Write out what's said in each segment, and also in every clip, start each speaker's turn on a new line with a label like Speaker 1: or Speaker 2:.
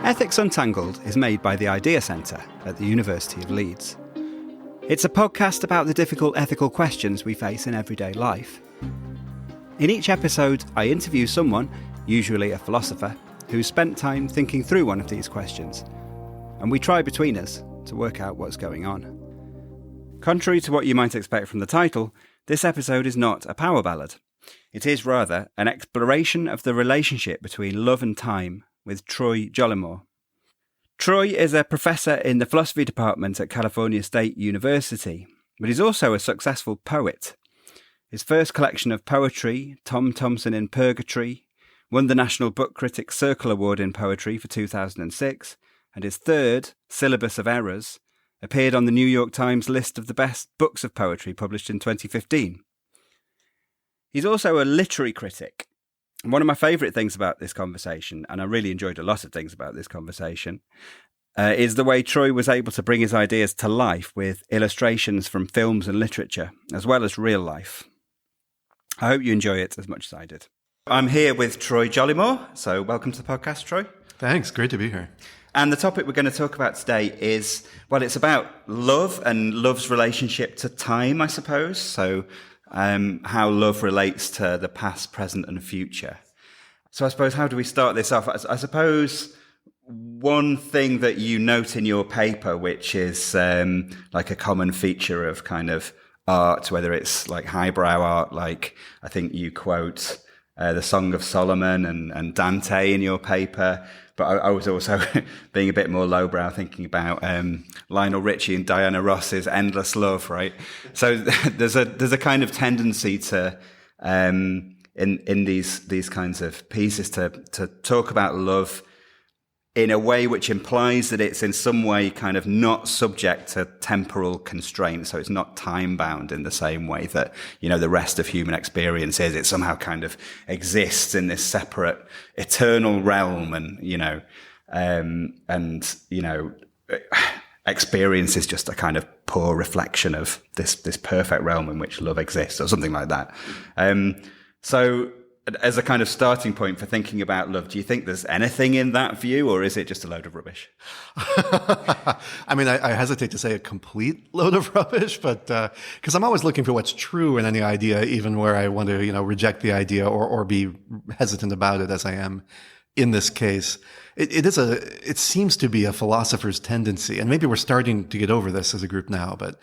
Speaker 1: Ethics Untangled is made by the Idea Centre at the University of Leeds. It's a podcast about the difficult ethical questions we face in everyday life. In each episode, I interview someone, usually a philosopher, who's spent time thinking through one of these questions, and we try between us to work out what's going on. Contrary to what you might expect from the title, this episode is not a power ballad. It is rather an exploration of the relationship between love and time with Troy Jollimore. Troy is a professor in the philosophy department at California State University, but he's also a successful poet. His first collection of poetry, Thomson in Purgatory, won the National Book Critics Circle Award in Poetry for 2006, and his third, Syllabus of Errors, appeared on the New York Times list of the best books of poetry published in 2015. He's also a literary critic. And one of my favourite things about this conversation, and I really enjoyed a lot of things about this conversation, is the way Troy was able to bring his ideas to life with illustrations from films and literature, as well as real life. I hope you enjoy it as much as I did. I'm here with Troy Jollimore, so welcome to the podcast, Troy.
Speaker 2: Thanks, great to be here.
Speaker 1: And the topic we're going to talk about today is, well, it's about love and love's relationship to time, I suppose. So how love relates to the past, present and future. So I suppose, how do we start this off? I suppose one thing that you note in your paper, which is like a common feature of kind of art, whether it's like highbrow art, like I think you quote the Song of Solomon and Dante in your paper. But I was also being a bit more lowbrow, thinking about Lionel Richie and Diana Ross's Endless Love, right? So there's a kind of tendency to in these kinds of pieces to talk about love in a way which implies that it's in some way kind of not subject to temporal constraints. So it's not time bound in the same way that, you know, the rest of human experience is. It somehow kind of exists in this separate eternal realm, and, you know, experience is just a kind of poor reflection of this perfect realm in which love exists, or something like that. So as a kind of starting point for thinking about love, do you think there's anything in that view, or is it just a load of rubbish?
Speaker 2: I mean, I hesitate to say a complete load of rubbish, but because I'm always looking for what's true in any idea, even where I want to, reject the idea or be hesitant about it, as I am in this case. It seems to be a philosopher's tendency, and maybe we're starting to get over this as a group now, but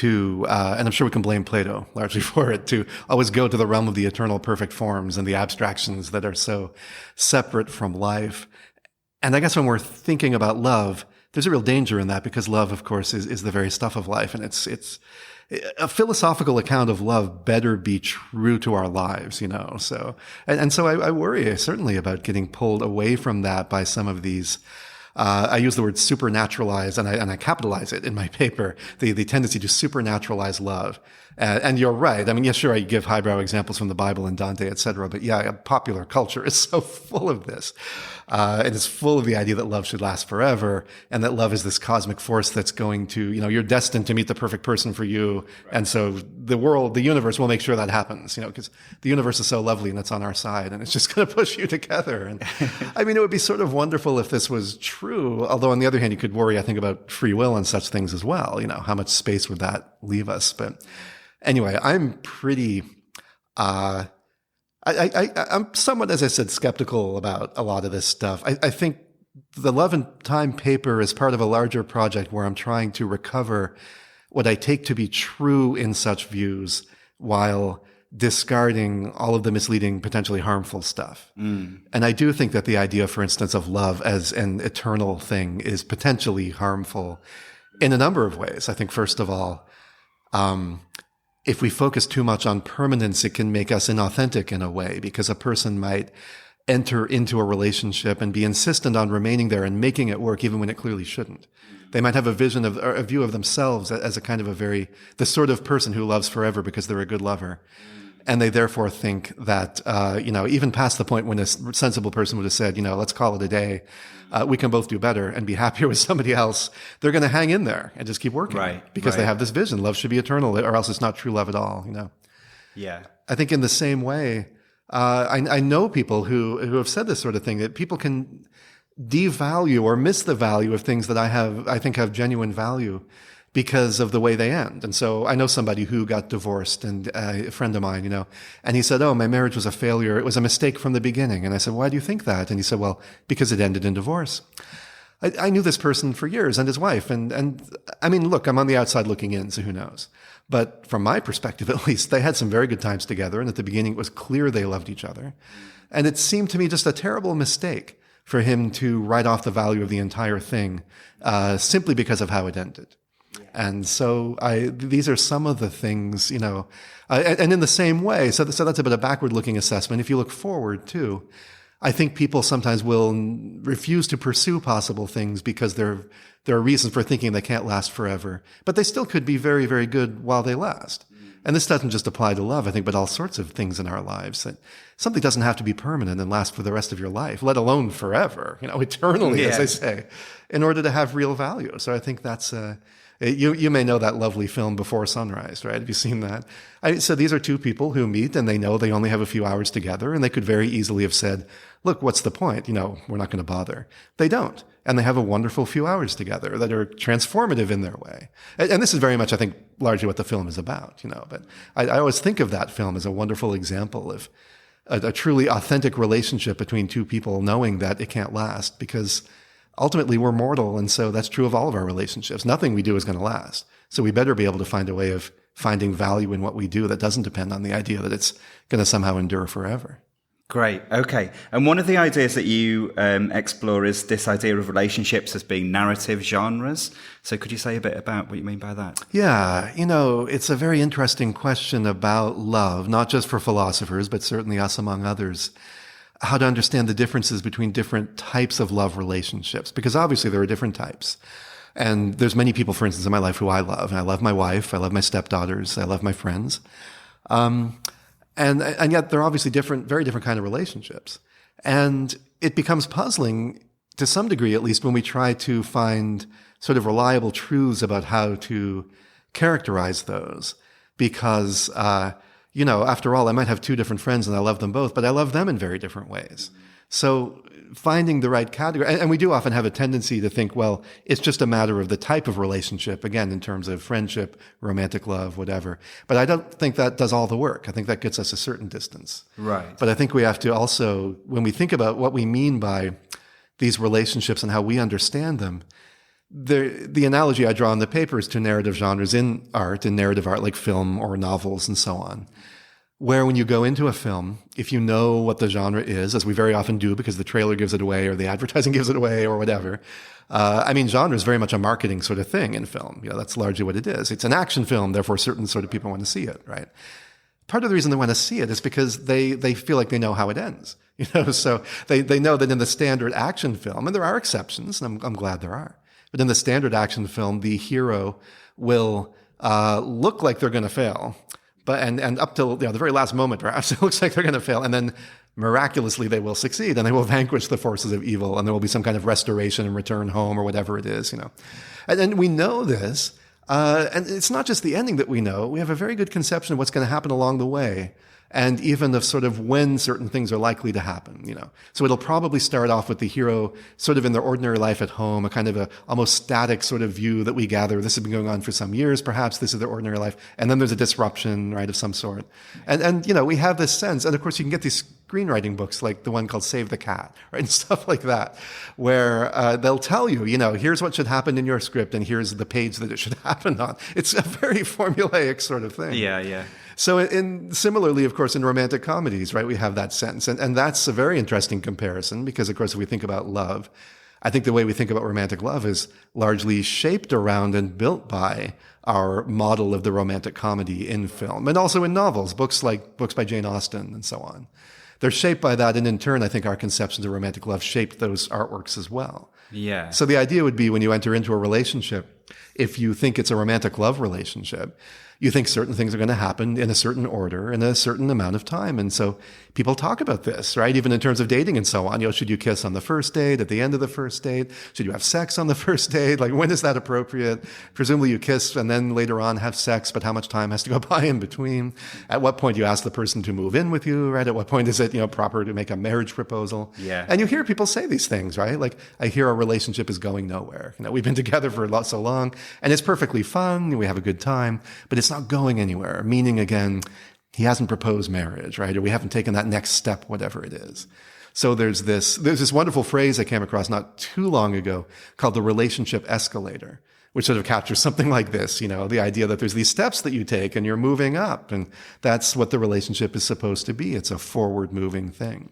Speaker 2: and I'm sure we can blame Plato largely for it, to always go to the realm of the eternal perfect forms and the abstractions that are so separate from life. And I guess when we're thinking about love, there's a real danger in that, because love, of course, is the very stuff of life, and it's a philosophical account of love better be true to our lives, so, and so I worry certainly about getting pulled away from that by some of these, I use the word supernaturalize, and I capitalize it in my paper, the tendency to supernaturalize love. And you're right. I mean, yeah, sure, I give highbrow examples from the Bible and Dante, etc. But yeah, popular culture is so full of this. And it's full of the idea that love should last forever, and that love is this cosmic force that's going to, you're destined to meet the perfect person for you. Right. And so the universe will make sure that happens, because the universe is so lovely and it's on our side, and it's just going to push you together. And I mean, it would be sort of wonderful if this was true. Although on the other hand, you could worry, I think, about free will and such things as well. How much space would that leave us? But anyway, I'm pretty, I'm somewhat, as I said, skeptical about a lot of this stuff. I think the Love and Time paper is part of a larger project where I'm trying to recover what I take to be true in such views, while discarding all of the misleading, potentially harmful stuff. And I do think that the idea, for instance, of love as an eternal thing is potentially harmful in a number of ways. I think, first of all, if we focus too much on permanence, it can make us inauthentic in a way, because a person might enter into a relationship and be insistent on remaining there and making it work even when it clearly shouldn't. They might have a view of themselves as a kind of the sort of person who loves forever because they're a good lover. And they therefore think that, even past the point when a sensible person would have said, let's call it a day, we can both do better and be happier with somebody else, they're going to hang in there and just keep working. Right. Because they have this vision. Love should be eternal, or else it's not true love at all,
Speaker 1: Yeah.
Speaker 2: I think in the same way, I know people who have said this sort of thing, that people can devalue or miss the value of things that I think have genuine value because of the way they end. And so I know somebody who got divorced, and a friend of mine, and he said, "Oh, my marriage was a failure. It was a mistake from the beginning." And I said, "Why do you think that?" And he said, "Well, because it ended in divorce." I knew this person for years, and his wife. And I mean, look, I'm on the outside looking in, so who knows? But from my perspective, at least, they had some very good times together. And at the beginning, it was clear they loved each other. And it seemed to me just a terrible mistake for him to write off the value of the entire thing simply because of how it ended. And so these are some of the things, and in the same way, so that's a bit of backward-looking assessment. If you look forward, too, I think people sometimes will refuse to pursue possible things because there are reasons for thinking they can't last forever. But they still could be very, very good while they last. And this doesn't just apply to love, I think, but all sorts of things in our lives. That something doesn't have to be permanent and last for the rest of your life, let alone forever, eternally, as they say, in order to have real value. So I think that's you may know that lovely film Before Sunrise, right? Have you seen that? So these are two people who meet, and they know they only have a few hours together, and they could very easily have said, "Look, what's the point? We're not going to bother." They don't. And they have a wonderful few hours together that are transformative in their way. And this is very much, I think, largely what the film is about, But I always think of that film as a wonderful example of a truly authentic relationship between two people knowing that it can't last, because ultimately we're mortal, and so that's true of all of our relationships. Nothing we do is going to last. So we better be able to find a way of finding value in what we do that doesn't depend on the idea that it's going to somehow endure forever.
Speaker 1: Great. Okay. And one of the ideas that you explore is this idea of relationships as being narrative genres. So could you say a bit about what you mean by that?
Speaker 2: Yeah. It's a very interesting question about love, not just for philosophers, but certainly us among others. How to understand the differences between different types of love relationships, because obviously there are different types. And there's many people, for instance, in my life who I love. And I love my wife. I love my stepdaughters. I love my friends. And yet they're obviously very different kind of relationships. And it becomes puzzling to some degree, at least, when we try to find sort of reliable truths about how to characterize those. Because, after all, I might have two different friends and I love them both, but I love them in very different ways. So finding the right category, and we do often have a tendency to think, well, it's just a matter of the type of relationship, again, in terms of friendship, romantic love, whatever. But I don't think that does all the work. I think that gets us a certain distance.
Speaker 1: Right.
Speaker 2: But I think we have to also, when we think about what we mean by these relationships and how we understand them, the analogy I draw in the paper is to narrative genres in narrative art, like film or novels and so on. Where when you go into a film, if you know what the genre is, as we very often do because the trailer gives it away or the advertising gives it away or whatever, genre is very much a marketing sort of thing in film. That's largely what it is. It's an action film, therefore certain sort of people want to see it, right? Part of the reason they want to see it is because they feel like they know how it ends. So they know that in the standard action film, and there are exceptions, and I'm glad there are, but in the standard action film, the hero will look like they're going to fail. And up till the very last moment, perhaps, it looks like they're going to fail. And then miraculously they will succeed and they will vanquish the forces of evil and there will be some kind of restoration and return home or whatever it is, And we know this. And it's not just the ending that we know. We have a very good conception of what's going to happen along the way. And even of sort of when certain things are likely to happen, So it'll probably start off with the hero sort of in their ordinary life at home, a kind of a almost static sort of view that we gather. This has been going on for some years, perhaps. This is their ordinary life. And then there's a disruption, right, of some sort. And we have this sense. And of course, you can get these screenwriting books like the one called Save the Cat, right, and stuff like that, where they'll tell you, here's what should happen in your script and here's the page that it should happen on. It's a very formulaic sort of thing.
Speaker 1: Yeah.
Speaker 2: So similarly, of course, in romantic comedies, right, we have that sense. And that's a very interesting comparison because, of course, if we think about love, I think the way we think about romantic love is largely shaped around and built by our model of the romantic comedy in film and also in novels, books by Jane Austen and so on. They're shaped by that. And in turn, I think our conceptions of romantic love shaped those artworks as well.
Speaker 1: Yeah.
Speaker 2: So the idea would be when you enter into a relationship, if you think it's a romantic love relationship, you think certain things are going to happen in a certain order in a certain amount of time. And so people talk about this, right? Even in terms of dating and so on. Should you kiss on the first date, at the end of the first date? Should you have sex on the first date? Like, when is that appropriate? Presumably you kiss and then later on have sex, but how much time has to go by in between? At what point do you ask the person to move in with you, right? At what point is it, proper to make a marriage proposal?
Speaker 1: Yeah.
Speaker 2: And you hear people say these things, right? Like, I hear our relationship is going nowhere. We've been together for so long and it's perfectly fun. We have a good time, but it's not going anywhere. Meaning, again, he hasn't proposed marriage, right? Or we haven't taken that next step, whatever it is. So there's this wonderful phrase I came across not too long ago called the relationship escalator, which sort of captures something like this, the idea that there's these steps that you take and you're moving up. And that's what the relationship is supposed to be. It's a forward moving thing.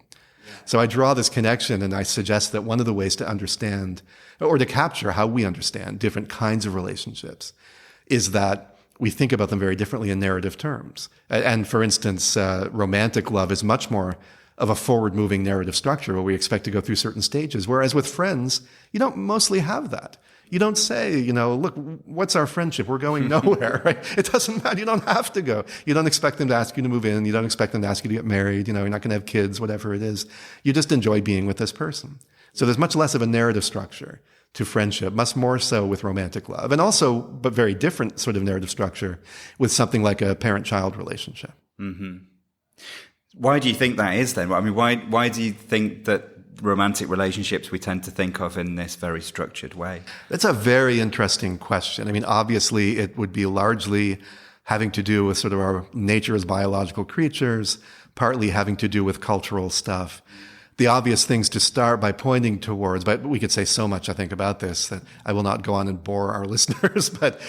Speaker 2: So I draw this connection and I suggest that one of the ways to understand or to capture how we understand different kinds of relationships is that we think about them very differently in narrative terms. And for instance, romantic love is much more of a forward-moving narrative structure where we expect to go through certain stages. Whereas with friends, you don't mostly have that. You don't say, look, what's our friendship? We're going nowhere, right? It doesn't matter. You don't have to go. You don't expect them to ask you to move in. You don't expect them to ask you to get married. You're not going to have kids, whatever it is. You just enjoy being with this person. So there's much less of a narrative structure to friendship, much more so with romantic love. And also, but very different sort of narrative structure with something like a parent-child relationship.
Speaker 1: Mm-hmm. Why do you think that is then? I mean, why do you think that romantic relationships we tend to think of in this very structured way?
Speaker 2: That's a very interesting question. I mean, obviously, it would be largely having to do with sort of our nature as biological creatures, partly having to do with cultural stuff. The obvious things to start by pointing towards, but we could say so much, I think, about this that I will not go on and bore our listeners, but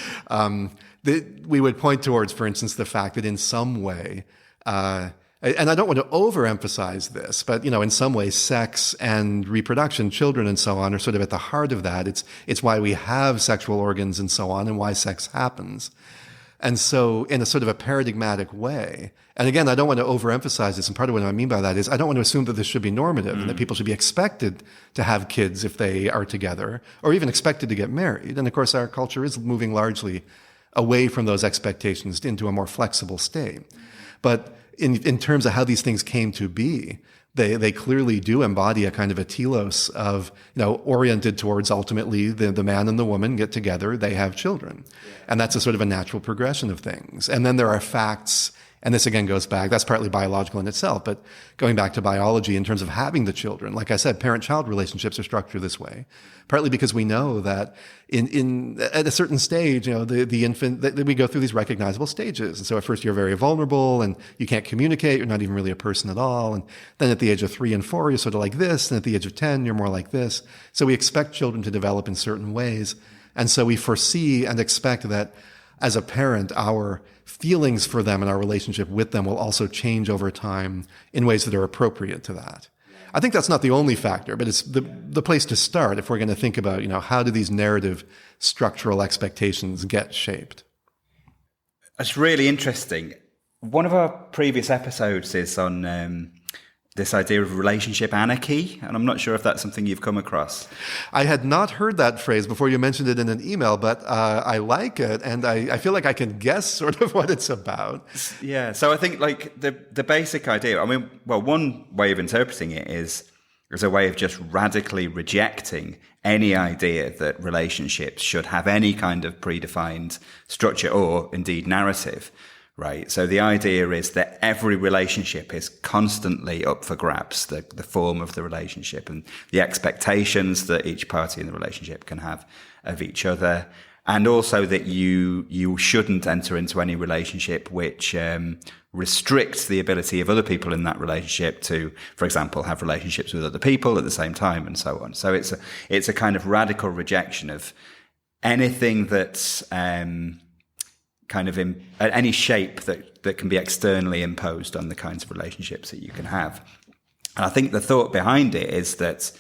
Speaker 2: we would point towards, for instance, the fact that in some way, and I don't want to overemphasize this, but, in some ways, sex and reproduction, children and so on, are sort of at the heart of that. It's why we have sexual organs and so on and why sex happens. And so in a sort of a paradigmatic way, and again, I don't want to overemphasize this, and part of what I mean by that is I don't want to assume that this should be normative and that people should be expected to have kids if they are together, or even expected to get married. And of course, our culture is moving largely away from those expectations into a more flexible state. But in terms of how these things came to be, they clearly do embody a kind of a telos of, oriented towards ultimately the man and the woman get together, they have children. And that's a sort of a natural progression of things. And then there are facts, and this again goes back, that's partly biological in itself, but going back to biology in terms of having the children, like I said, parent-child relationships are structured this way, partly because we know that at a certain stage, the infant, that we go through these recognizable stages. And so at first you're very vulnerable and you can't communicate, you're not even really a person at all. And then at the age of 3 and 4, you're sort of like this. And at the age of 10, you're more like this. So we expect children to develop in certain ways. And so we foresee and expect that as a parent, our feelings for them and our relationship with them will also change over time in ways that are appropriate to that. I think that's not the only factor, but it's the place to start if we're going to think about, how do these narrative structural expectations get shaped?
Speaker 1: That's really interesting. One of our previous episodes is on this idea of relationship anarchy, and I'm not sure if that's something you've come across.
Speaker 2: I had not heard that phrase before you mentioned it in an email, but I like it, and I feel like I can guess sort of what it's about.
Speaker 1: Yeah, so I think like the basic idea, one way of interpreting it is as a way of just radically rejecting any idea that relationships should have any kind of predefined structure or indeed narrative. Right. So the idea is that every relationship is constantly up for grabs, the form of the relationship and the expectations that each party in the relationship can have of each other. And also that you shouldn't enter into any relationship which restricts the ability of other people in that relationship to, for example, have relationships with other people at the same time and so on. So it's a kind of radical rejection of anything that's kind of in any shape that can be externally imposed on the kinds of relationships that you can have. And I think the thought behind it is that,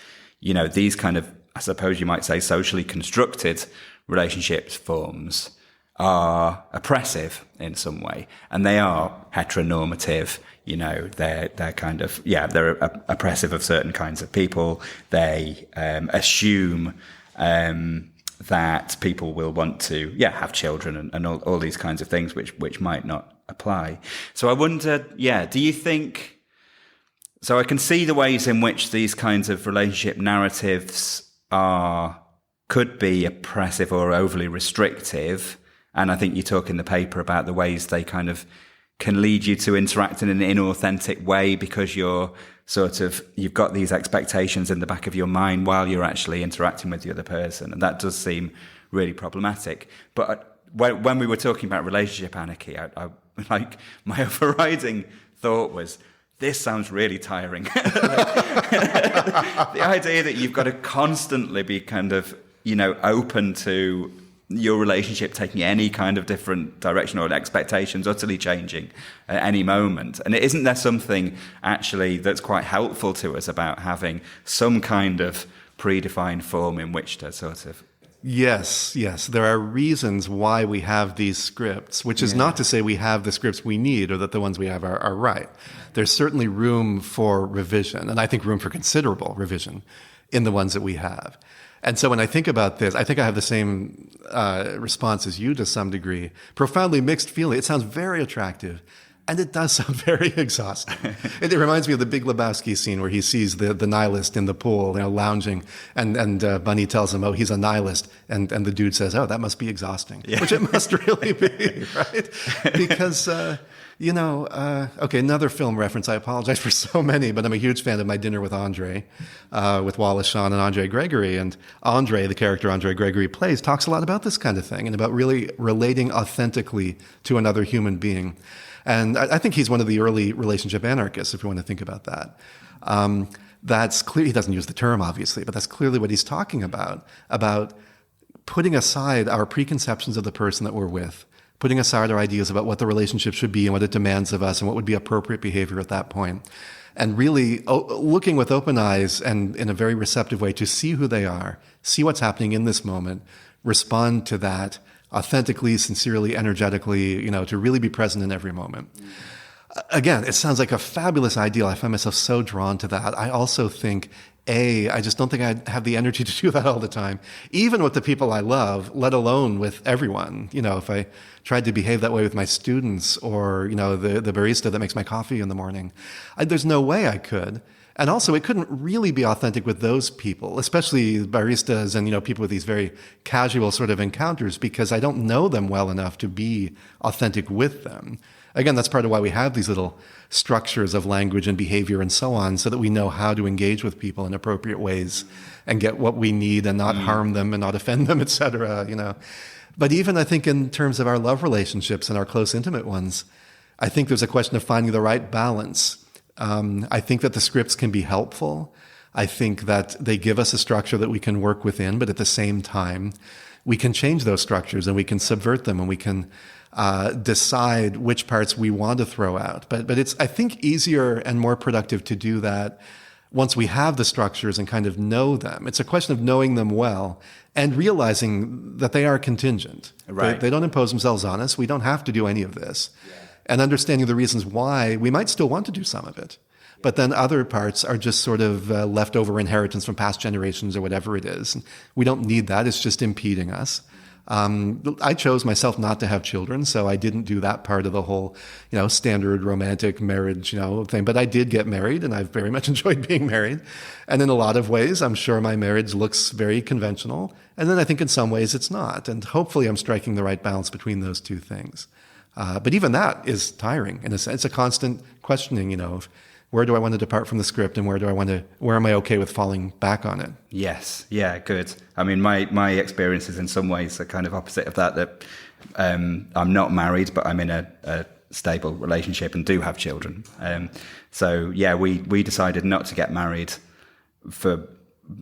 Speaker 1: these kind of, I suppose you might say, socially constructed relationships forms are oppressive in some way, and they are heteronormative. They're kind of, they're oppressive of certain kinds of people. They assume that people will want to, have children and all these kinds of things, which might not apply. So I wonder, do you think? So I can see the ways in which these kinds of relationship narratives could be oppressive or overly restrictive. And I think you talk in the paper about the ways they kind of can lead you to interact in an inauthentic way because you've got these expectations in the back of your mind while you're actually interacting with the other person. And that does seem really problematic. But when we were talking about relationship anarchy, I like my overriding thought was, this sounds really tiring. The idea that you've got to constantly be kind of, open to your relationship taking any kind of different direction or expectations utterly changing at any moment. And isn't there something actually that's quite helpful to us about having some kind of predefined form in which to sort of...
Speaker 2: Yes. There are reasons why we have these scripts, which is not to say we have the scripts we need or that the ones we have are right. There's certainly room for revision, and I think room for considerable revision in the ones that we have. And so when I think about this, I think I have the same response as you to some degree. Profoundly mixed feeling. It sounds very attractive. And it does sound very exhausting. It reminds me of the Big Lebowski scene where he sees the nihilist in the pool, lounging, and Bunny tells him, "Oh, he's a nihilist," and the dude says, "Oh, that must be exhausting," which it must really be, right? Because okay, another film reference. I apologize for so many, but I'm a huge fan of My Dinner with Andre, with Wallace Shawn and Andre Gregory. And Andre, the character Andre Gregory plays, talks a lot about this kind of thing and about really relating authentically to another human being. And I think he's one of the early relationship anarchists, if you want to think about that. That's clear. He doesn't use the term, obviously, but that's clearly what he's talking about putting aside our preconceptions of the person that we're with, putting aside our ideas about what the relationship should be and what it demands of us and what would be appropriate behavior at that point, and really looking with open eyes and in a very receptive way to see who they are, see what's happening in this moment, respond to that authentically, sincerely, energetically, to really be present in every moment. Again, it sounds like a fabulous ideal. I find myself so drawn to that. I also think, I just don't think I have the energy to do that all the time, even with the people I love, let alone with everyone. If I tried to behave that way with my students or, the barista that makes my coffee in the morning, there's no way I could. And also, it couldn't really be authentic with those people, especially baristas and, people with these very casual sort of encounters, because I don't know them well enough to be authentic with them. Again, that's part of why we have these little structures of language and behavior and so on, so that we know how to engage with people in appropriate ways and get what we need and not harm them and not offend them, et cetera, But even, I think, in terms of our love relationships and our close, intimate ones, I think there's a question of finding the right balance. I think that the scripts can be helpful. I think that they give us a structure that we can work within, but at the same time, we can change those structures and we can subvert them and we can decide which parts we want to throw out. But it's, I think, easier and more productive to do that once we have the structures and kind of know them. It's a question of knowing them well and realizing that they are contingent. Right. They don't impose themselves on us. We don't have to do any of this. Yeah. And understanding the reasons why we might still want to do some of it. But then other parts are just sort of leftover inheritance from past generations or whatever it is. We don't need that. It's just impeding us. I chose myself not to have children, so I didn't do that part of the whole, standard romantic marriage, thing. But I did get married, and I've very much enjoyed being married. And in a lot of ways, I'm sure my marriage looks very conventional. And then I think in some ways it's not. And hopefully I'm striking the right balance between those two things. But even that is tiring in a sense. It's a constant questioning, of where do I want to depart from the script and where am I okay with falling back on it?
Speaker 1: Yes. Yeah, good. I mean, my experiences in some ways are kind of opposite of that I'm not married, but I'm in a stable relationship and do have children. So yeah, we decided not to get married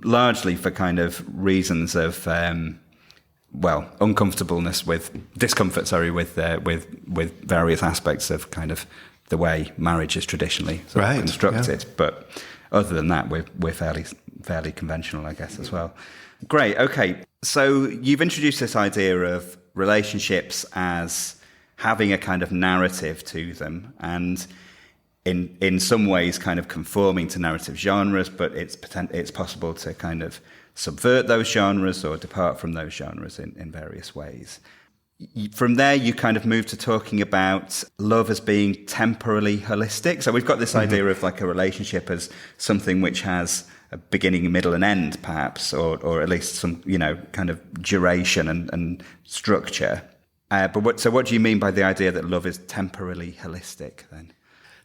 Speaker 1: largely for kind of reasons of, uncomfortableness with various aspects of kind of the way marriage is traditionally constructed. Yeah. But other than that, we're fairly conventional, I guess, as well. Great. Okay. So you've introduced this idea of relationships as having a kind of narrative to them, and in some ways kind of conforming to narrative genres, but it's possible to kind of subvert those genres or depart from those genres in various ways. From there, you kind of move to talking about love as being temporally holistic. So we've got this idea of like a relationship as something which has a beginning, middle, and end, perhaps, or at least some, kind of duration and structure. But what do you mean by the idea that love is temporally holistic then?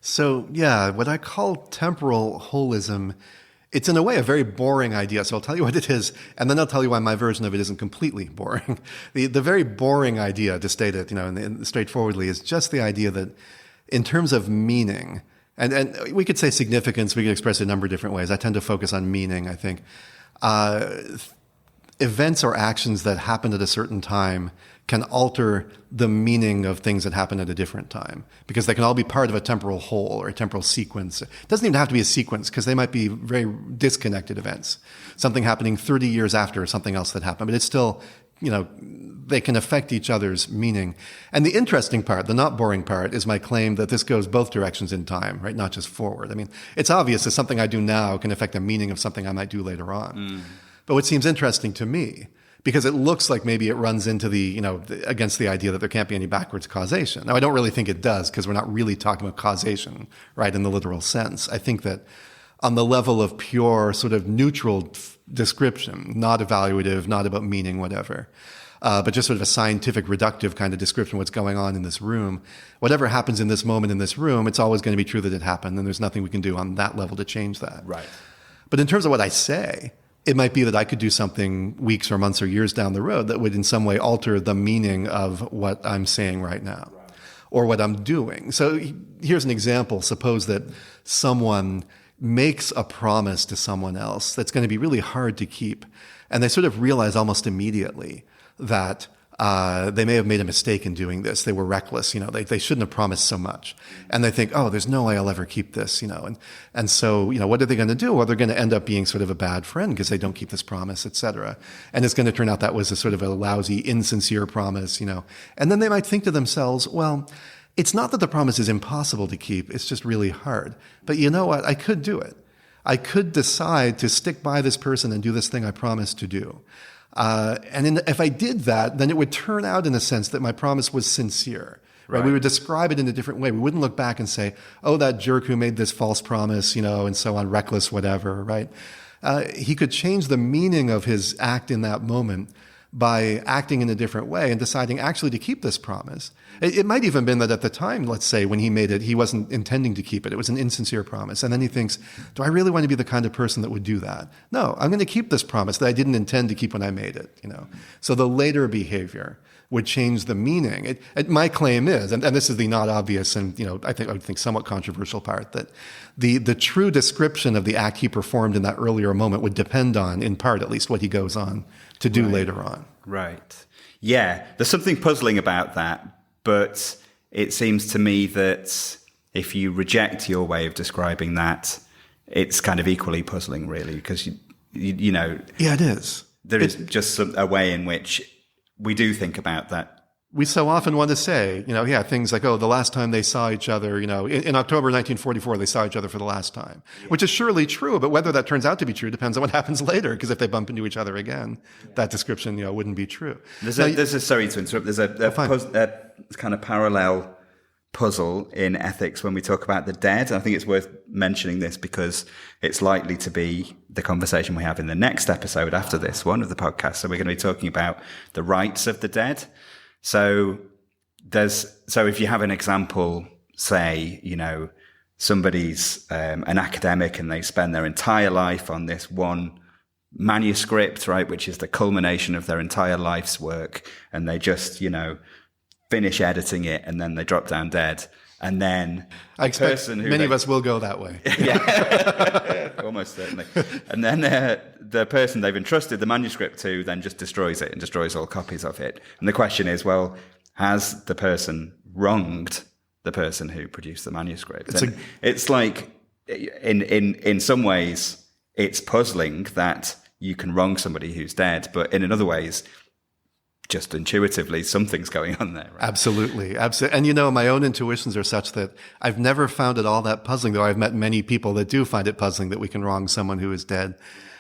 Speaker 2: So, yeah, what I call temporal holism, it's in a way a very boring idea. So I'll tell you what it is, and then I'll tell you why my version of it isn't completely boring. The very boring idea, to state it, straightforwardly, is just the idea that in terms of meaning, and we could say significance, we could express it a number of different ways. I tend to focus on meaning, I think. Events or actions that happen at a certain time can alter the meaning of things that happen at a different time, because they can all be part of a temporal whole or a temporal sequence. It doesn't even have to be a sequence, because they might be very disconnected events. Something happening 30 years after something else that happened, but it's still, they can affect each other's meaning. And the interesting part, the not boring part, is my claim that this goes both directions in time, right? Not just forward. I mean, it's obvious that something I do now can affect the meaning of something I might do later on. But what seems interesting to me, because it looks like maybe it runs into against the idea that there can't be any backwards causation. Now, I don't really think it does, because we're not really talking about causation, right, in the literal sense. I think that on the level of pure sort of neutral description, not evaluative, not about meaning, whatever, but just sort of a scientific reductive kind of description of what's going on in this room, whatever happens in this moment in this room, it's always going to be true that it happened, and there's nothing we can do on that level to change that.
Speaker 1: Right.
Speaker 2: But in terms of what I say, it might be that I could do something weeks or months or years down the road that would in some way alter the meaning of what I'm saying right now, or what I'm doing. So here's an example. Suppose that someone makes a promise to someone else that's going to be really hard to keep, and they sort of realize almost immediately that they may have made a mistake in doing this. They were reckless. They shouldn't have promised so much. And they think, oh, there's no way I'll ever keep this, And so, what are they going to do? Well, they're going to end up being sort of a bad friend because they don't keep this promise, et cetera. And it's going to turn out that was a sort of a lousy, insincere promise, And then they might think to themselves, well, it's not that the promise is impossible to keep. It's just really hard. But you know what? I could do it. I could decide to stick by this person and do this thing I promised to do. If I did that, then it would turn out in a sense that my promise was sincere. Right? We would describe it in a different way. We wouldn't look back and say, oh, that jerk who made this false promise, and so on, reckless, whatever, right? He could change the meaning of his act in that moment by acting in a different way and deciding actually to keep this promise. It might even been that at the time, let's say, when he made it, he wasn't intending to keep it. It was an insincere promise. And then he thinks, do I really want to be the kind of person that would do that? No, I'm going to keep this promise that I didn't intend to keep when I made it. So the later behavior would change the meaning. My claim is, and this is the not obvious and I would think somewhat controversial part, that the true description of the act he performed in that earlier moment would depend on, in part at least, what he goes on to do later on.
Speaker 1: Right. Yeah, there's something puzzling about that, but it seems to me that if you reject your way of describing that, it's kind of equally puzzling, really, because Yeah,
Speaker 2: it is.
Speaker 1: There is just a way in which we do think about that.
Speaker 2: We so often want to say, things like, oh, the last time they saw each other, in October 1944, they saw each other for the last time, which is surely true. But whether that turns out to be true depends on what happens later, because if they bump into each other again, that description, wouldn't be true.
Speaker 1: Sorry to interrupt. There's a kind of parallel puzzle in ethics when we talk about the dead. I think it's worth mentioning this because it's likely to be the conversation we have in the next episode after this one of the podcast. So we're going to be talking about the rights of the dead. So if you have an example, say, somebody's an academic and they spend their entire life on this one manuscript, right, which is the culmination of their entire life's work, and they just, finish editing it and then they drop down dead. And then
Speaker 2: I expect many of us will go that way.
Speaker 1: Yeah, almost certainly. And then the person they've entrusted the manuscript to then just destroys it and destroys all copies of it. And the question is, well, has the person wronged the person who produced the manuscript? It's like, in some ways, it's puzzling that you can wrong somebody who's dead, but in other ways, just intuitively something's going on there. Right?
Speaker 2: Absolutely. Absolutely. And my own intuitions are such that I've never found it all that puzzling, though I've met many people that do find it puzzling that we can wrong someone who is dead.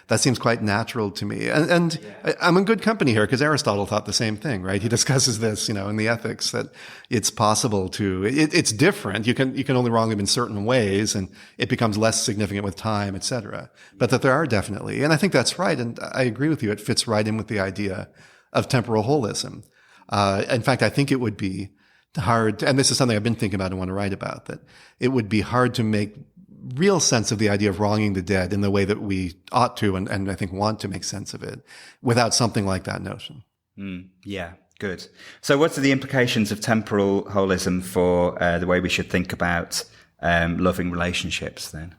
Speaker 2: That seems quite natural to me. And I'm in good company here because Aristotle thought the same thing, right? He discusses this, in the Ethics, that it's possible it's different. You can only wrong them in certain ways, and it becomes less significant with time, et cetera. But that there are definitely. And I think that's right. And I agree with you. It fits right in with the idea of temporal holism. In fact, I think it would be hard, and this is something I've been thinking about and want to write about, that it would be hard to make real sense of the idea of wronging the dead in the way that we ought to and I think want to make sense of it without something like that notion.
Speaker 1: Yeah, good. So what are the implications of temporal holism for the way we should think about loving relationships then?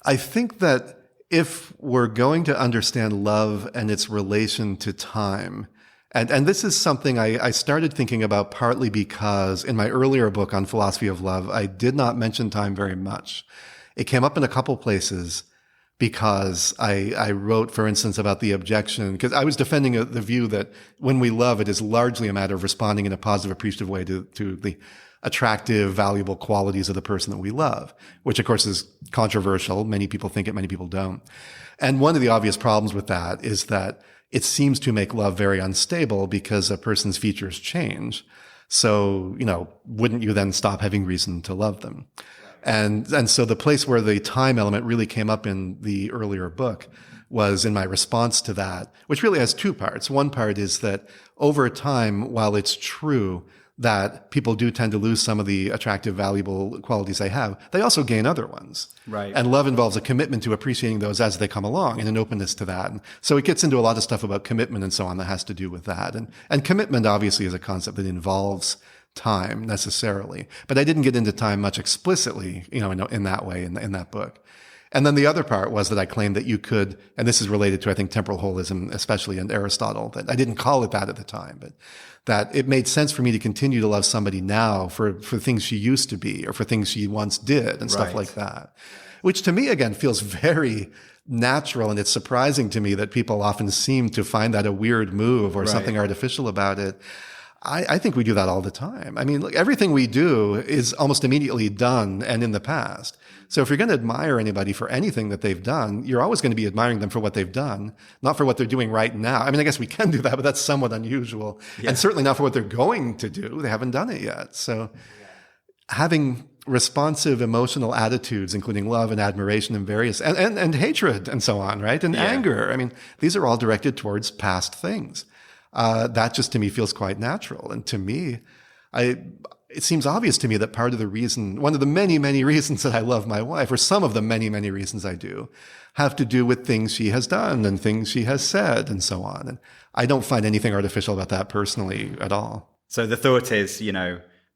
Speaker 2: I think that if we're going to understand love and its relation to time, and this is something I started thinking about partly because in my earlier book on philosophy of love, I did not mention time very much. It came up in a couple places because I wrote, for instance, about the objection, because I was defending the view that when we love, it is largely a matter of responding in a positive, appreciative way to the attractive, valuable qualities of the person that we love, which of course is controversial. Many people think it, many people don't. And one of the obvious problems with that is that it seems to make love very unstable because a person's features change. So, wouldn't you then stop having reason to love them? And so the place where the time element really came up in the earlier book was in my response to that, which really has two parts. One part is that over time, while it's true that people do tend to lose some of the attractive, valuable qualities they have, they also gain other ones.
Speaker 1: Right.
Speaker 2: And love involves a commitment to appreciating those as they come along and an openness to that. And so it gets into a lot of stuff about commitment and so on that has to do with that. And commitment obviously is a concept that involves time necessarily, but I didn't get into time much explicitly, in that way in that book. And then the other part was that I claimed that you could, and this is related to, I think, temporal holism, especially in Aristotle, that I didn't call it that at the time, but that it made sense for me to continue to love somebody now for things she used to be or for things she once did and stuff like that, which to me, again, feels very natural. And it's surprising to me that people often seem to find that a weird move or something artificial about it. I think we do that all the time. I mean, everything we do is almost immediately done and in the past. So if you're going to admire anybody for anything that they've done, you're always going to be admiring them for what they've done, not for what they're doing right now. I mean, I guess we can do that, but that's somewhat unusual. Yeah. And certainly not for what they're going to do. They haven't done it yet. So having responsive emotional attitudes, including love and admiration and various, and hatred and so on, right? And anger. I mean, these are all directed towards past things. That just to me feels quite natural. And to me, it seems obvious to me that part of the reason, one of the many, many reasons that I love my wife, or some of the many, many reasons I do, have to do with things she has done and things she has said and so on. And I don't find anything artificial about that personally at all.
Speaker 1: So the thought is,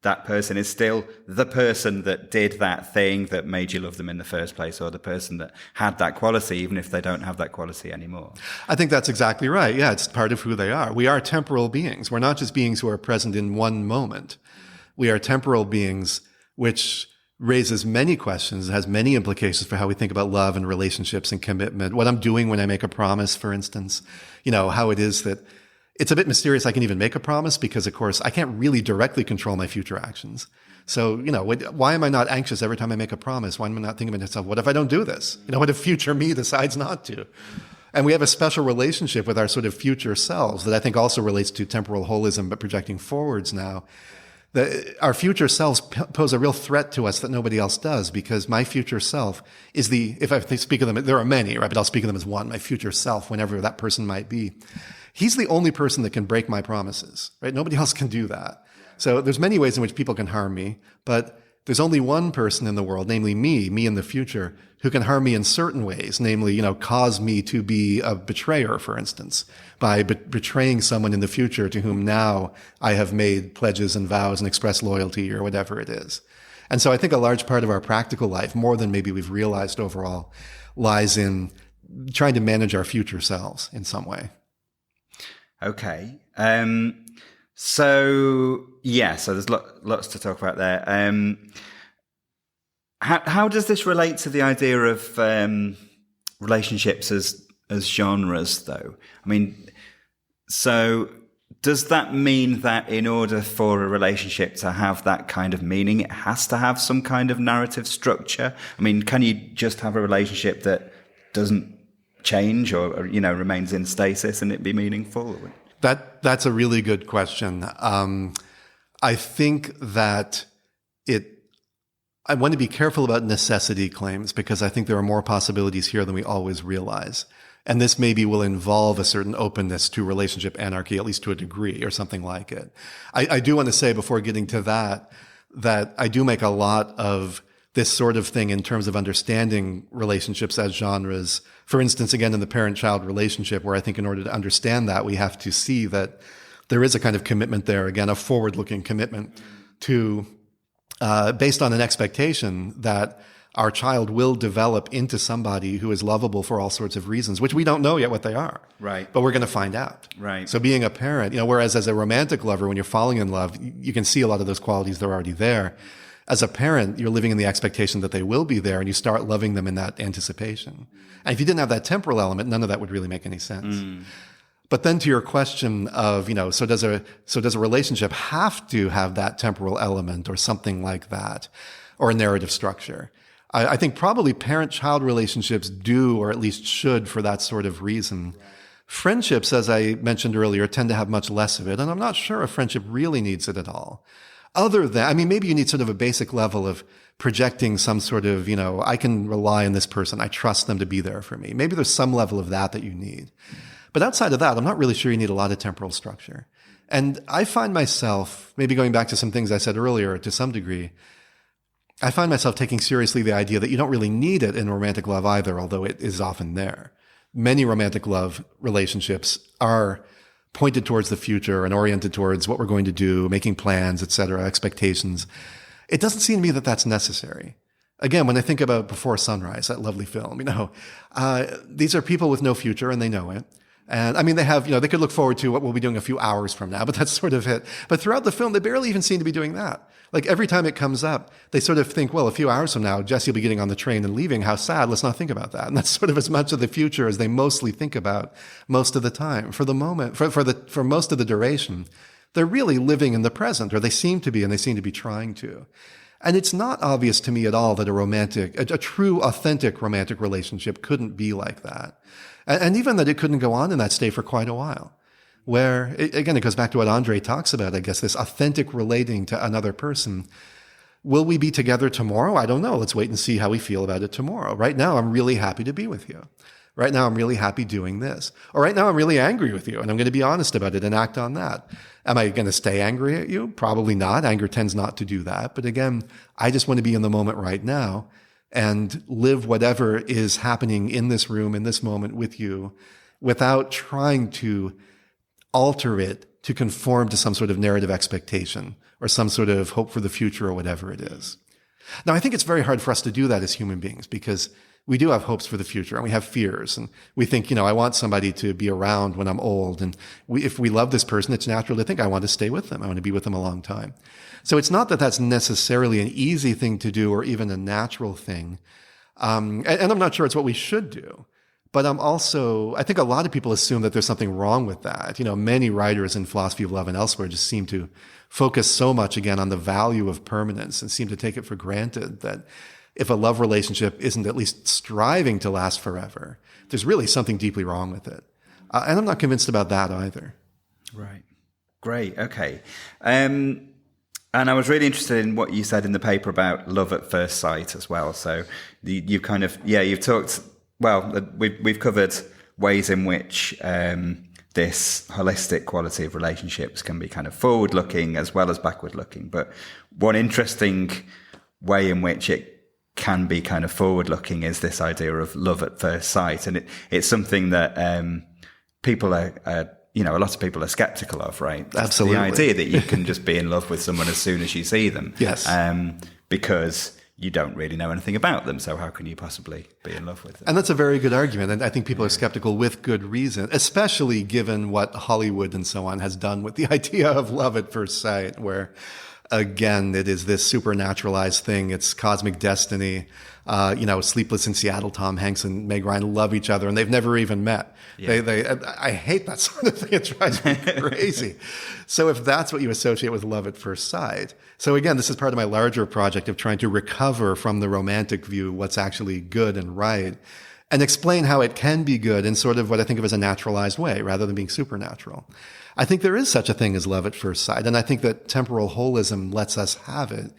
Speaker 1: that person is still the person that did that thing that made you love them in the first place, or the person that had that quality, even if they don't have that quality anymore.
Speaker 2: I think that's exactly right. Yeah, it's part of who they are. We are temporal beings. We're not just beings who are present in one moment. We are temporal beings, which raises many questions, has many implications for how we think about love and relationships and commitment. What I'm doing when I make a promise, for instance, how it is that it's a bit mysterious. I can even make a promise because, of course, I can't really directly control my future actions. So, why am I not anxious every time I make a promise? Why am I not thinking to myself, what if I don't do this? What if future me decides not to? And we have a special relationship with our sort of future selves that I think also relates to temporal holism, but projecting forwards now. Our future selves pose a real threat to us that nobody else does, because my future self is if I speak of them, there are many, right? But I'll speak of them as one, my future self, whenever that person might be. He's the only person that can break my promises, right? Nobody else can do that. So there's many ways in which people can harm me, but there's only one person in the world, namely me in the future, who can harm me in certain ways, namely, cause me to be a betrayer, for instance, by betraying someone in the future to whom now I have made pledges and vows and expressed loyalty or whatever it is. And so I think a large part of our practical life, more than maybe we've realized overall, lies in trying to manage our future selves in some way.
Speaker 1: Okay. So there's lots to talk about there. How does this relate to the idea of relationships as genres, though? I mean, so Does that mean that in order for a relationship to have that kind of meaning, it has to have some kind of narrative structure? I mean, can you just have a relationship that doesn't change or remains in stasis and it be meaningful?
Speaker 2: That's a really good question. I think that I want to be careful about necessity claims because I think there are more possibilities here than we always realize. And this maybe will involve a certain openness to relationship anarchy, at least to a degree, or something like it. I do want to say before getting to that I do make a lot of this sort of thing in terms of understanding relationships as genres. For instance, again, in the parent-child relationship, where I think in order to understand that, we have to see that there is a kind of commitment there, again, a forward-looking commitment to, based on an expectation that our child will develop into somebody who is lovable for all sorts of reasons, which we don't know yet what they are.
Speaker 1: Right.
Speaker 2: But we're going to find out.
Speaker 1: Right.
Speaker 2: So being a parent, whereas as a romantic lover, when you're falling in love, you can see a lot of those qualities that are already there. As a parent, you're living in the expectation that they will be there, and you start loving them in that anticipation. And if you didn't have that temporal element, none of that would really make any sense. But then to your question of, so does a relationship have to have that temporal element or something like that, or a narrative structure? I think probably parent-child relationships do, or at least should, for that sort of reason. Friendships, as I mentioned earlier, tend to have much less of it, and I'm not sure a friendship really needs it at all. Other than, maybe you need sort of a basic level of projecting some sort of, I can rely on this person, I trust them to be there for me. Maybe there's some level of that you need. But outside of that, I'm not really sure you need a lot of temporal structure. And I find myself, maybe going back to some things I said earlier to some degree, I find myself taking seriously the idea that you don't really need it in romantic love either, although it is often there. Many romantic love relationships are pointed towards the future and oriented towards what we're going to do, making plans, etc., expectations. It doesn't seem to me that that's necessary. Again, when I think about Before Sunrise, that lovely film, these are people with no future and they know it. And they have, they could look forward to what we'll be doing a few hours from now, but that's sort of it. But throughout the film, they barely even seem to be doing that. Like every time it comes up, they sort of think, well, a few hours from now, Jesse will be getting on the train and leaving. How sad. Let's not think about that. And that's sort of as much of the future as they mostly think about most of the time. For the moment, for most of the duration, they're really living in the present, or they seem to be, and they seem to be trying to. And it's not obvious to me at all that a true, authentic romantic relationship couldn't be like that. And even that it couldn't go on in that state for quite a while. Where, again, it goes back to what Andre talks about, I guess, this authentic relating to another person. Will we be together tomorrow? I don't know. Let's wait and see how we feel about it tomorrow. Right now, I'm really happy to be with you. Right now, I'm really happy doing this. Or right now, I'm really angry with you, and I'm going to be honest about it and act on that. Am I going to stay angry at you? Probably not. Anger tends not to do that. But again, I just want to be in the moment right now and live whatever is happening in this room, in this moment with you, without trying to alter it to conform to some sort of narrative expectation or some sort of hope for the future or whatever it is. Now, I think it's very hard for us to do that as human beings because we do have hopes for the future and we have fears and we think, I want somebody to be around when I'm old. And if we love this person, it's natural to think I want to stay with them. I want to be with them a long time. So it's not that that's necessarily an easy thing to do or even a natural thing. And I'm not sure it's what we should do. But I think a lot of people assume that there's something wrong with that. Many writers in philosophy of love and elsewhere just seem to focus so much, again, on the value of permanence and seem to take it for granted that if a love relationship isn't at least striving to last forever, there's really something deeply wrong with it. And I'm not convinced about that either.
Speaker 1: Right. Great. Okay. And I was really interested in what you said in the paper about love at first sight as well. So you've talked... Well, we've covered ways in which this holistic quality of relationships can be kind of forward-looking as well as backward-looking. But one interesting way in which it can be kind of forward-looking is this idea of love at first sight. And it's something that people are a lot of people are skeptical of, right?
Speaker 2: Absolutely.
Speaker 1: The idea that you can just be in love with someone as soon as you see them.
Speaker 2: Yes.
Speaker 1: Because you don't really know anything about them, so how can you possibly be in love with them?
Speaker 2: And that's a very good argument, and I think people are skeptical with good reason, especially given what Hollywood and so on has done with the idea of love at first sight, where again, it is this supernaturalized thing. It's cosmic destiny. Sleepless in Seattle, Tom Hanks and Meg Ryan love each other, and they've never even met. Yeah. I hate that sort of thing. It drives me crazy. So if that's what you associate with love at first sight. So again, this is part of my larger project of trying to recover from the romantic view what's actually good and right, and explain how it can be good in sort of what I think of as a naturalized way, rather than being supernatural. I think there is such a thing as love at first sight, and I think that temporal holism lets us have it,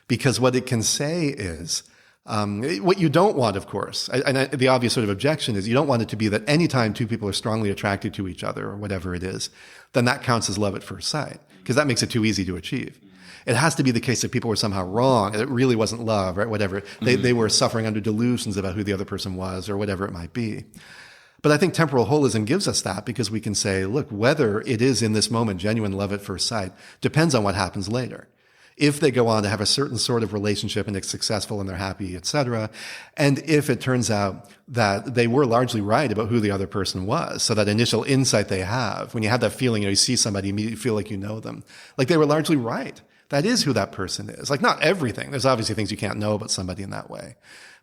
Speaker 2: because what it can say is, what you don't want, of course, the obvious sort of objection is you don't want it to be that anytime two people are strongly attracted to each other or whatever it is, then that counts as love at first sight, because that makes it too easy to achieve. It has to be the case that people were somehow wrong, and it really wasn't love, right? Whatever. They were suffering under delusions about who the other person was or whatever it might be. But I think temporal holism gives us that, because we can say, look, whether it is in this moment genuine love at first sight depends on what happens later. If they go on to have a certain sort of relationship and it's successful and they're happy, etc., and if it turns out that they were largely right about who the other person was, so that initial insight they have, when you have that feeling, you see somebody, you immediately feel like you know them, like they were largely right. That is who that person is. Like, not everything. There's obviously things you can't know about somebody in that way.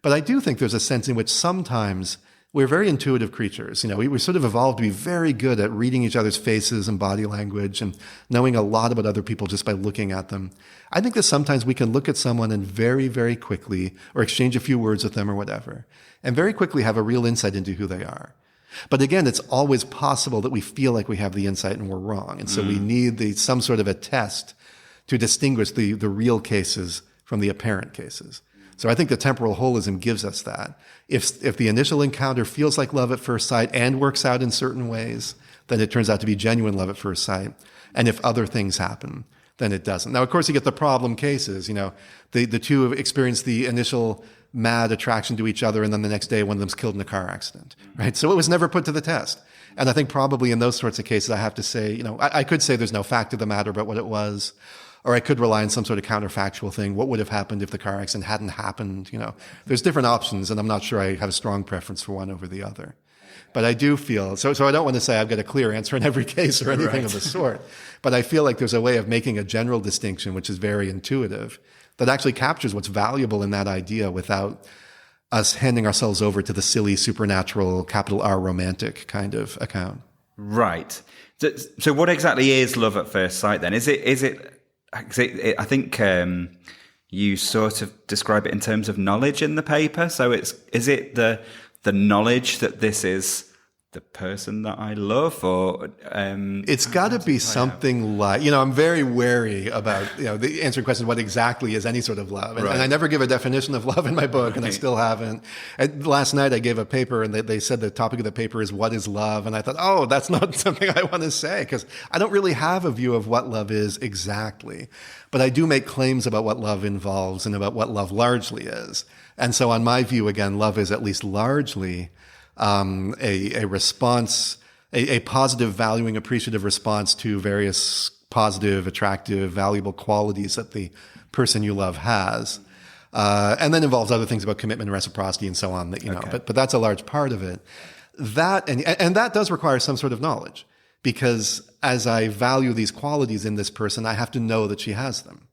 Speaker 2: But I do think there's a sense in which sometimes we're very intuitive creatures. We sort of evolved to be very good at reading each other's faces and body language and knowing a lot about other people just by looking at them. I think that sometimes we can look at someone and very, very quickly, or exchange a few words with them or whatever, and very quickly have a real insight into who they are. But again, it's always possible that we feel like we have the insight and we're wrong. And so we need some sort of a test to distinguish the real cases from the apparent cases. So I think the temporal holism gives us that. If the initial encounter feels like love at first sight and works out in certain ways, then it turns out to be genuine love at first sight. And if other things happen, then it doesn't. Now, of course, you get the problem cases. The two have experienced the initial mad attraction to each other, and then the next day one of them's killed in a car accident, right? So it was never put to the test. And I think probably in those sorts of cases, I have to say, I could say there's no fact of the matter about what it was, or I could rely on some sort of counterfactual thing. What would have happened if the car accident hadn't happened? There's different options, and I'm not sure I have a strong preference for one over the other. But I do feel, so I don't want to say I've got a clear answer in every case or anything of the sort. But I feel like there's a way of making a general distinction, which is very intuitive, that actually captures what's valuable in that idea without us handing ourselves over to the silly, supernatural, capital R romantic kind of account.
Speaker 1: Right. So what exactly is love at first sight then? Is it I think you sort of describe it in terms of knowledge in the paper. So is it the knowledge that this is the person that I love, or
Speaker 2: it's got to be something like, I'm very wary about the answering question, what exactly is any sort of love, and I never give a definition of love in my book, and I still haven't. Last night I gave a paper, and they said the topic of the paper is what is love, and I thought, oh, that's not something I want to say, because I don't really have a view of what love is exactly, but I do make claims about what love involves and about what love largely is. And so on my view, again, love is at least largely a response, a positive, valuing, appreciative response to various positive, attractive, valuable qualities that the person you love has, and then involves other things about commitment and reciprocity and so on. That but that's a large part of it. That and that does require some sort of knowledge, because as I value these qualities in this person, I have to know that she has them.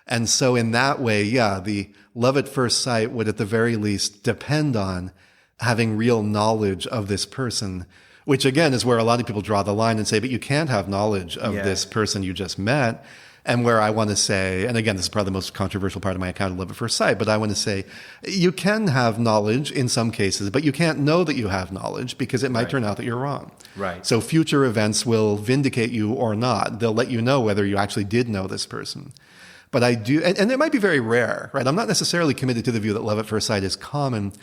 Speaker 2: And so in that way, the love at first sight would at the very least depend on having real knowledge of this person, which again is where a lot of people draw the line and say, but you can't have knowledge of this person you just met. And where I want to say, and again, this is probably the most controversial part of my account of love at first sight, but I want to say you can have knowledge in some cases, but you can't know that you have knowledge, because it might turn out that you're wrong.
Speaker 1: Right.
Speaker 2: So future events will vindicate you or not. They'll let you know whether you actually did know this person. But I do, and it might be very rare, right? I'm not necessarily committed to the view that love at first sight is common.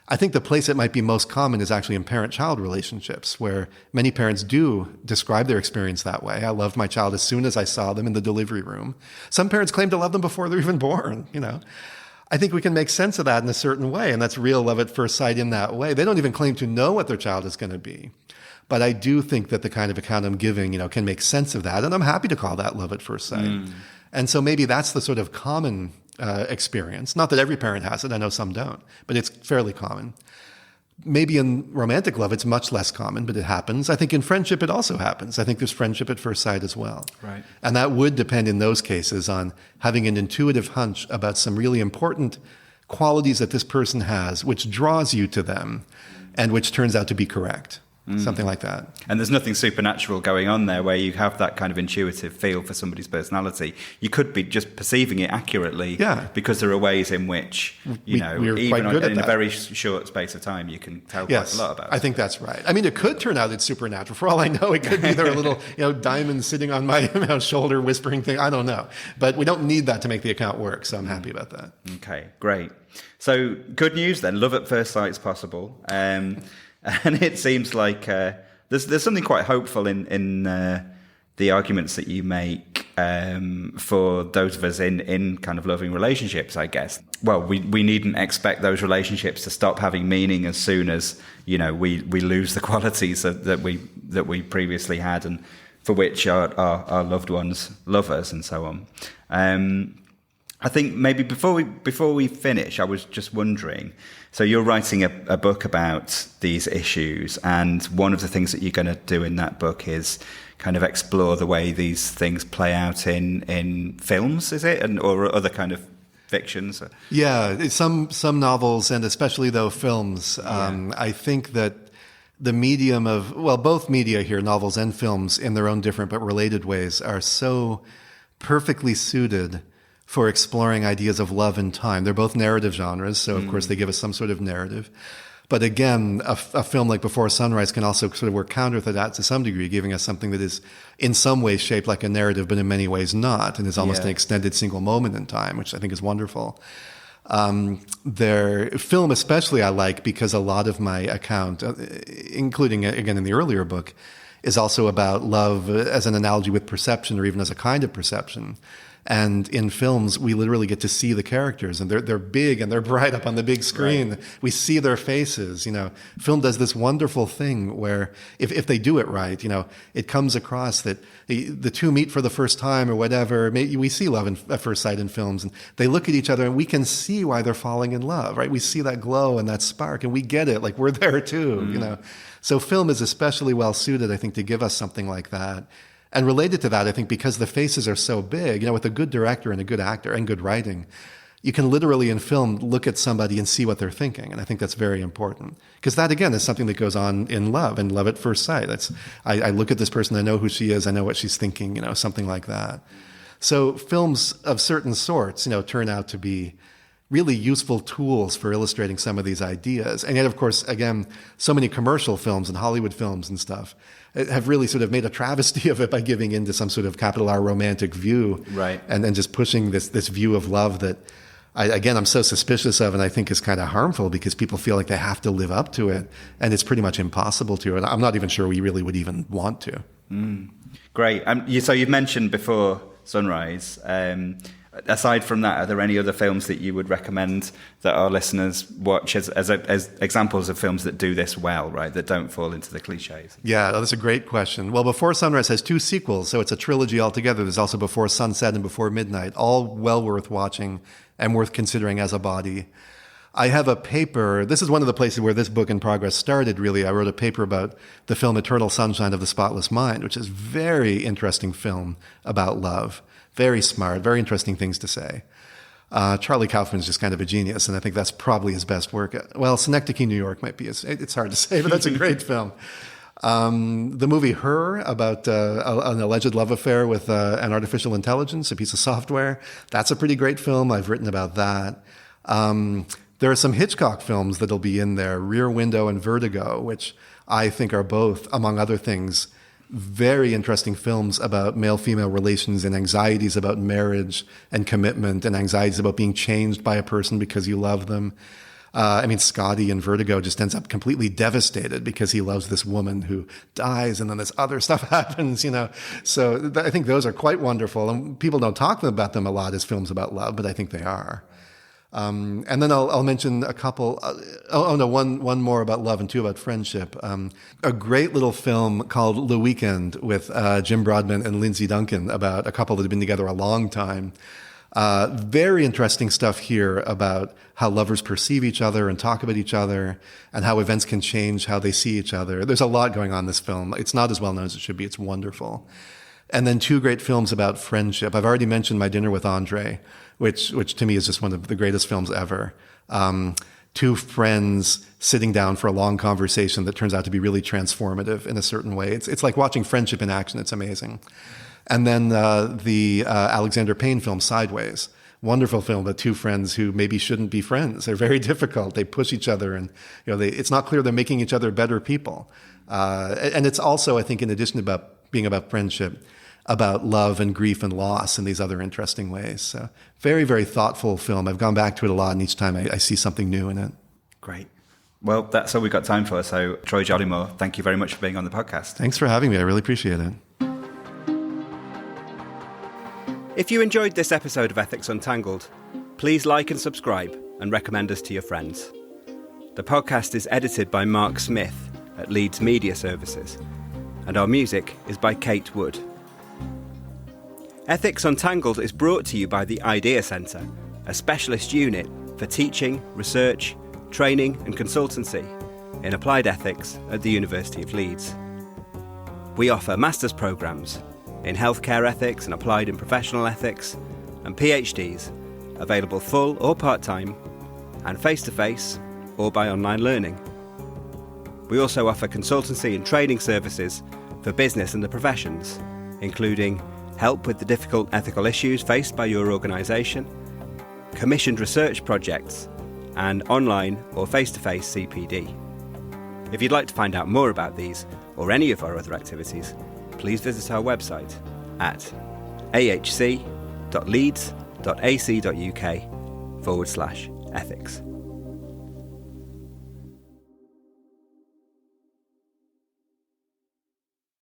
Speaker 2: I think the place it might be most common is actually in parent-child relationships, where many parents do describe their experience that way. I loved my child as soon as I saw them in the delivery room. Some parents claim to love them before they're even born, I think we can make sense of that in a certain way, and that's real love at first sight in that way. They don't even claim to know what their child is going to be. But I do think that the kind of account I'm giving, can make sense of that, and I'm happy to call that love at first sight. And so maybe that's the sort of common experience. Not that every parent has it. I know some don't, but it's fairly common. Maybe in romantic love, it's much less common, but it happens. I think in friendship, it also happens. I think there's friendship at first sight as well.
Speaker 1: Right.
Speaker 2: And that would depend in those cases on having an intuitive hunch about some really important qualities that this person has, which draws you to them and which turns out to be correct. Something like that.
Speaker 1: And there's nothing supernatural going on there where you have that kind of intuitive feel for somebody's personality. You could be just perceiving it accurately because there are ways in which, even in a very short space of time, you can tell quite a lot about it.
Speaker 2: I think that's right. I mean, it could turn out it's supernatural. For all I know, it could be there a little, diamond sitting on my shoulder whispering thing. I don't know. But we don't need that to make the account work, so I'm happy about that.
Speaker 1: Okay, great. So good news then. Love at first sight is possible. And it seems like there's something quite hopeful in the arguments that you make for those of us in kind of loving relationships, I guess. Well, we needn't expect those relationships to stop having meaning as soon as we lose the qualities that we previously had and for which our loved ones love us and so on. I think maybe before we finish, I was just wondering. So you're writing a book about these issues, and one of the things that you're going to do in that book is kind of explore the way these things play out in films, is it, or other kind of fictions?
Speaker 2: Yeah, some novels, and especially though films. I think that the medium of both media here, novels and films, in their own different but related ways, are so perfectly suited for exploring ideas of love and time. They're both narrative genres, so of course they give us some sort of narrative. But again, a film like Before Sunrise can also sort of work counter to that to some degree, giving us something that is in some ways shaped like a narrative, but in many ways not, and is almost an extended single moment in time, which I think is wonderful. Their film especially I like because a lot of my account, including again in the earlier book, is also about love as an analogy with perception or even as a kind of perception. And in films, we literally get to see the characters, and they're big and they're bright up on the big screen. Right. We see their faces. Film does this wonderful thing where if they do it right, it comes across that the two meet for the first time or whatever. We see love at first sight in films, and they look at each other, and we can see why they're falling in love. Right? We see that glow and that spark, and we get it. Like we're there too. So film is especially well suited, I think, to give us something like that. And related to that, I think because the faces are so big, with a good director and a good actor and good writing, you can literally in film look at somebody and see what they're thinking. And I think that's very important. Because that, again, is something that goes on in love and love at first sight. I look at this person, I know who she is, I know what she's thinking, something like that. So films of certain sorts, turn out to be really useful tools for illustrating some of these ideas. And yet, of course, again, so many commercial films and Hollywood films and stuff have really sort of made a travesty of it by giving into some sort of capital R romantic view.
Speaker 1: Right.
Speaker 2: And then just pushing this view of love that, I'm so suspicious of, and I think is kind of harmful because people feel like they have to live up to it, and it's pretty much impossible to. And I'm not even sure we really would even want to.
Speaker 1: Great. So you've mentioned Before Sunrise. Aside from that, are there any other films that you would recommend that our listeners watch as examples of films that do this well, right, that don't fall into the cliches? Yeah,
Speaker 2: that's a great question. Well, Before Sunrise has 2 sequels, so it's a trilogy altogether. There's also Before Sunset and Before Midnight, all well worth watching and worth considering as a body. I have a paper, this is one of the places where this book in progress started, really. I wrote a paper about the film Eternal Sunshine of the Spotless Mind, which is a very interesting film about love. Very smart, very interesting things to say. Charlie Kaufman's just kind of a genius, and I think that's probably his best work. Well, Synecdoche, New York might be it's hard to say, but that's a great film. The movie Her, about an alleged love affair with an artificial intelligence, a piece of software, that's a pretty great film. I've written about that. There are some Hitchcock films that'll be in there, Rear Window and Vertigo, which I think are both, among other things, very interesting films about male-female relations and anxieties about marriage and commitment and anxieties about being changed by a person because you love them. Scotty in Vertigo just ends up completely devastated because he loves this woman who dies and then this other stuff happens, So I think those are quite wonderful. And people don't talk about them a lot as films about love, but I think they are. And then I'll mention a couple. One more about love and 2 about friendship. A great little film called The Weekend with Jim Broadbent and Lindsay Duncan about a couple that had been together a long time. Very interesting stuff here about how lovers perceive each other and talk about each other, and how events can change how they see each other. There's a lot going on in this film. It's not as well known as it should be. It's wonderful. And then 2 great films about friendship. I've already mentioned My Dinner with Andre, which to me is just one of the greatest films ever. 2 friends sitting down for a long conversation that turns out to be really transformative in a certain way. It's like watching friendship in action. It's amazing. And then the Alexander Payne film, Sideways. Wonderful film about 2 friends who maybe shouldn't be friends. They're very difficult. They push each other, and it's not clear they're making each other better people. And it's also, I think, in addition about being about friendship, about love and grief and loss in these other interesting ways. So very, very thoughtful film. I've gone back to it a lot, and each time I see something new in it.
Speaker 1: Great. Well, that's all we've got time for. So, Troy Jollimore, thank you very much for being on the podcast.
Speaker 2: Thanks for having me. I really appreciate it.
Speaker 1: If you enjoyed this episode of Ethics Untangled, please like and subscribe and recommend us to your friends. The podcast is edited by Mark Smith at Leeds Media Services, and our music is by Kate Wood. Ethics Untangled is brought to you by the Idea Centre, a specialist unit for teaching, research, training and consultancy in applied ethics at the University of Leeds. We offer master's programmes in healthcare ethics and applied and professional ethics, and PhDs available full or part-time and face-to-face or by online learning. We also offer consultancy and training services for business and the professions, including help with the difficult ethical issues faced by your organisation, commissioned research projects, and online or face-to-face CPD. If you'd like to find out more about these or any of our other activities, please visit our website at ahc.leeds.ac.uk/ethics.